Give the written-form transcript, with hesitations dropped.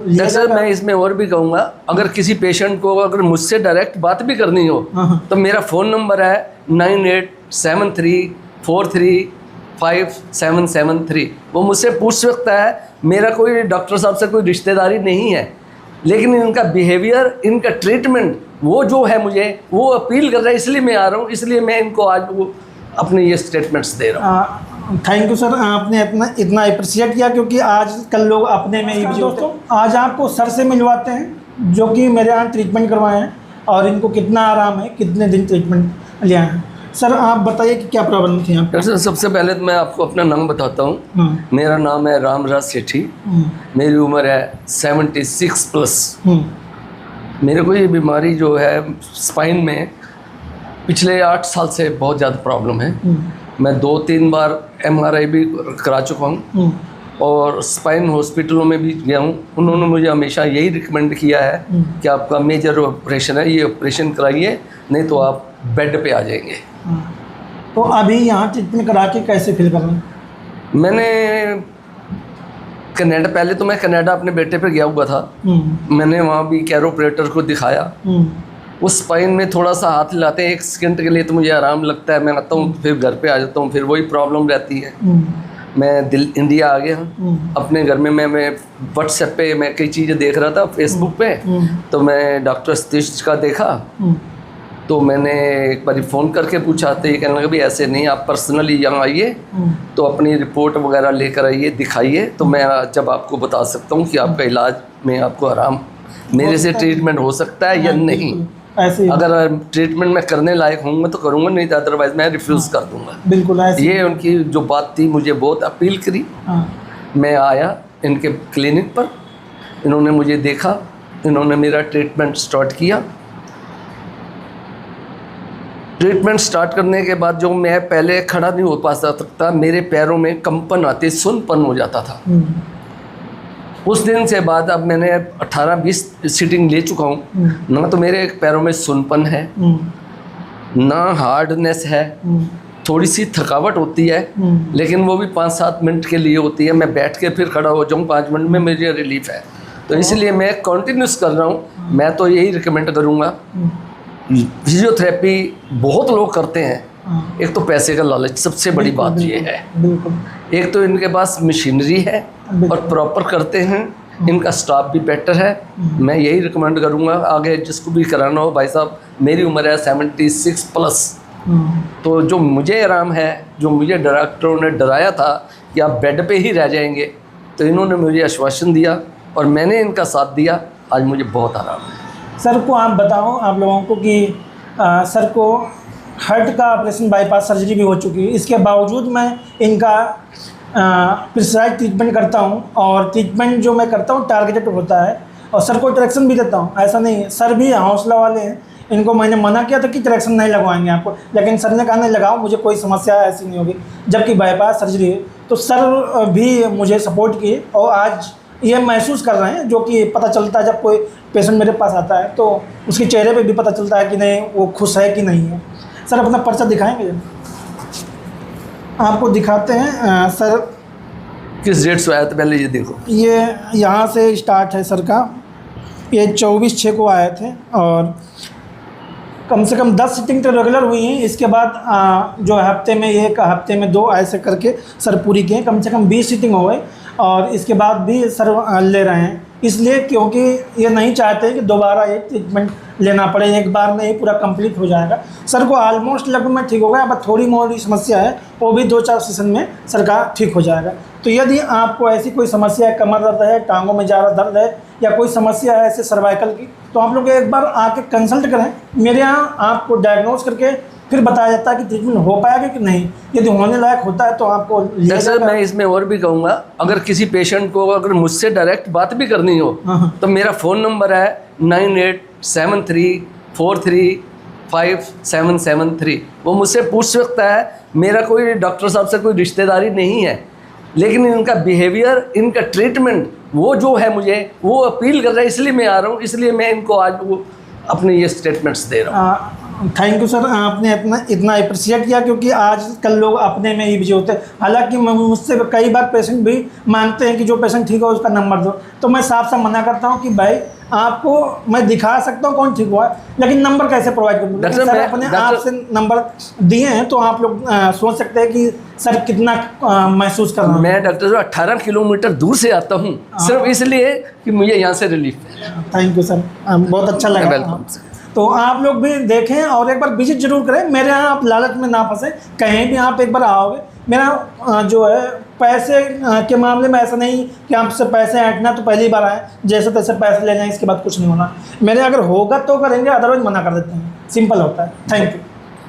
जैसे मैं इसमें और भी कहूँगा, अगर किसी पेशेंट को अगर मुझसे डायरेक्ट बात भी करनी हो तो मेरा फ़ोन नंबर है 9873435773। वो मुझसे पूछ सकता है। मेरा कोई डॉक्टर साहब से कोई रिश्तेदारी नहीं है, लेकिन इनका बिहेवियर, इनका ट्रीटमेंट वो जो है मुझे वो अपील कर रहा है, इसलिए मैं आ रहा हूँ, इसलिए मैं इनको आज वो अपने ये स्टेटमेंट्स दे रहा हूँ। थैंक यू सर, आपने इतना अप्रिशिएट किया, क्योंकि आज कल लोग अपने में ही बिजी होते हैं। आज आपको सर से मिलवाते हैं जो कि मेरे यहाँ ट्रीटमेंट करवाए हैं और इनको कितना आराम है, कितने दिन ट्रीटमेंट लिया है। सर आप बताइए कि क्या प्रॉब्लम थी आपको? सर सबसे पहले तो मैं आपको अपना नाम बताता हूँ। मेरा नाम है रामराज सेठी। मेरी उम्र है 76+। मेरे को ये बीमारी जो है स्पाइन में पिछले 8 साल से बहुत ज़्यादा प्रॉब्लम है। मैं 2-3 बार MRI भी करा चुका हूँ और स्पाइन हॉस्पिटलों में भी गया हूँ। उन्होंने मुझे हमेशा यही रिकमेंड किया है कि आपका मेजर ऑपरेशन है, ये ऑपरेशन कराइए, नहीं तो आप बेड पे आ जाएंगे। तो अभी यहाँ ट्रीटमेंट करा के कैसे फील कर रहे हैं? मैंने कनाडा, पहले तो मैं कनाडा अपने बेटे पे गया हुआ था। मैंने वहाँ भी कैरोप्रेटर को दिखाया। उस स्पाइन में थोड़ा सा हाथ हिलाते हैं 1 सेकंड के लिए तो मुझे आराम लगता है, मैं आता हूँ, फिर घर पे आ जाता हूँ, फिर वही प्रॉब्लम रहती है। मैं इंडिया आ गया। अपने घर में मैं व्हाट्सएप पे मैं कई चीज़ें देख रहा था, फेसबुक पे, तो मैं डॉक्टर सतीश का देखा। तो मैंने एक बार फ़ोन करके पूछा, तो ये कहने लगा भी ऐसे नहीं, आप पर्सनली यहाँ आइए तो अपनी रिपोर्ट वगैरह लेकर आइए, दिखाइए, तो मैं जब आपको बता सकता हूँ कि आपका इलाज में आपको आराम, मेरे से ट्रीटमेंट हो सकता है या नहीं। ऐसे अगर ट्रीटमेंट में करने लायक होंगे तो करूँगा, नहीं तो अदरवाइज मैं रिफ्यूज़ कर दूँगा। बिल्कुल ऐसे। ये उनकी जो बात थी मुझे बहुत अपील करी। मैं आया इनके क्लिनिक पर, इन्होंने मुझे देखा, इन्होंने मेरा ट्रीटमेंट स्टार्ट किया। ट्रीटमेंट स्टार्ट करने के बाद जो मैं पहले खड़ा नहीं हो पा सकता, मेरे पैरों में कंपन आते, सुनपन हो जाता था। उस दिन से बाद अब मैंने 18-20 सीटिंग ले चुका हूँ ना, तो मेरे पैरों में सुनपन है ना हार्डनेस है। थोड़ी सी थकावट होती है, लेकिन वो भी 5-7 मिनट के लिए होती है। मैं बैठ के फिर खड़ा हो जाऊँ 5 मिनट में, मुझे रिलीफ है। तो इसलिए मैं कंटिन्यूस कर रहा हूँ। मैं तो यही रिकमेंड करूँगा। फिजियोथेरेपी बहुत लोग करते हैं। एक तो पैसे का लालच, सबसे बड़ी बात ये है। एक तो इनके पास मशीनरी है और प्रॉपर करते हैं, इनका स्टाफ भी बेटर है। मैं यही रिकमेंड करूँगा आगे जिसको भी कराना हो। भाई साहब मेरी उम्र है 76+। तो जो मुझे आराम है, जो मुझे डॉक्टरों ने डराया था कि आप बेड पे ही रह जाएंगे, तो इन्होंने मुझे आश्वासन दिया और मैंने इनका साथ दिया। आज मुझे बहुत आराम है। सर को आप बताओ आप लोगों को कि सर को हार्ट का ऑपरेशन, बाईपास सर्जरी भी हो चुकी है, इसके बावजूद मैं इनका प्रिस्क्राइब ट्रीटमेंट करता हूं, और ट्रीटमेंट जो मैं करता हूं टारगेटेड होता है, और सर को ट्रैक्शन भी देता हूं। ऐसा नहीं है, सर भी हौसला वाले हैं। इनको मैंने मना किया था कि ट्रैक्शन नहीं लगवाएंगे आपको, लेकिन सर ने कहा नहीं लगाओ, मुझे कोई समस्या ऐसी नहीं होगी। जबकि बाईपास सर्जरी है, तो सर भी मुझे सपोर्ट किए, और आज ये महसूस कर रहे हैं, जो कि पता चलता है जब कोई पेशेंट मेरे पास आता है तो उसके चेहरे पे भी पता चलता है कि नहीं वो खुश है कि नहीं है। सर अपना पर्चा दिखाएंगे? आपको दिखाते हैं। सर किस डेट से आया था पहले ये देखो। ये यहाँ से स्टार्ट है सर का, ये 24/6 को आए थे, और कम से कम 10 सीटिंग तो रेगुलर हुई हैं। इसके बाद जो हफ्ते में 1, हफ्ते में 2 ऐसे करके सर पूरी किए, कम से कम 20 सीटिंग हो गई। और इसके बाद भी सर ले रहे हैं, इसलिए क्योंकि ये नहीं चाहते कि दोबारा ये ट्रीटमेंट लेना पड़े, एक बार में ही पूरा कंप्लीट हो जाएगा। सर को ऑलमोस्ट लगभग में ठीक हो गया, अब थोड़ी मोड़ी समस्या है, वो भी 2-4 सेशन में सर का ठीक हो जाएगा। तो यदि आपको ऐसी कोई समस्या है, कमर दर्द है, टांगों में ज़्यादा दर्द है, या कोई समस्या है ऐसे सर्वाइकल की, तो आप लोग एक बार आके कंसल्ट करें मेरे यहाँ। आपको डायग्नोज करके फिर बताया जाता है कि ट्रीटमेंट हो पाएगा कि नहीं। यदि होने लायक होता है तो आपको सर मैं इसमें और भी कहूँगा, अगर किसी पेशेंट को अगर मुझसे डायरेक्ट बात भी करनी हो तो मेरा फ़ोन नंबर है 9873435773। वो मुझसे पूछ सकता है। मेरा कोई डॉक्टर साहब से कोई रिश्तेदारी नहीं है, लेकिन इनका बिहेवियर, इनका ट्रीटमेंट वो जो है मुझे वो अपील कर रहा है, इसलिए मैं आ रहा हूँ, इसलिए मैं इनको आज वो अपने ये स्टेटमेंट्स दे रहा हूँ। थैंक यू सर, आपने इतना अप्रिशिएट किया, क्योंकि आजकल लोग अपने में ही बिजी होते हैं। हालांकि मुझसे कई बार पेशेंट भी मांगते हैं कि जो पेशेंट ठीक हो उसका नंबर दो, तो मैं साफ साफ मना करता हूं कि भाई आपको मैं दिखा सकता हूं कौन ठीक हुआ है, लेकिन नंबर कैसे प्रोवाइड करूँ? डॉक्टर, सर मैं- अपने डॉक्टर- आप से नंबर दिए हैं, तो आप लोग सोच सकते हैं कि सर कितना महसूस कर रहा हूँ। मैं डॉक्टर साहब 18 किलोमीटर दूर से आता हूँ सिर्फ इसलिए कि मुझे यहाँ से रिलीफ है। थैंक यू सर, बहुत अच्छा लगा। वेलकम। तो आप लोग भी देखें और एक बार विजिट जरूर करें। मेरे यहाँ आप लालच में ना फंसे, कहीं भी आप एक बार आओगे, मेरा जो है पैसे के मामले में ऐसा नहीं कि आपसे पैसे ऐंठना तो पहली बार आए, जैसे तैसे पैसे ले जाएं, इसके बाद कुछ नहीं होना। मेरे अगर होगा तो करेंगे, अदरवाइज मना कर देते हैं, सिंपल होता है। Thank you.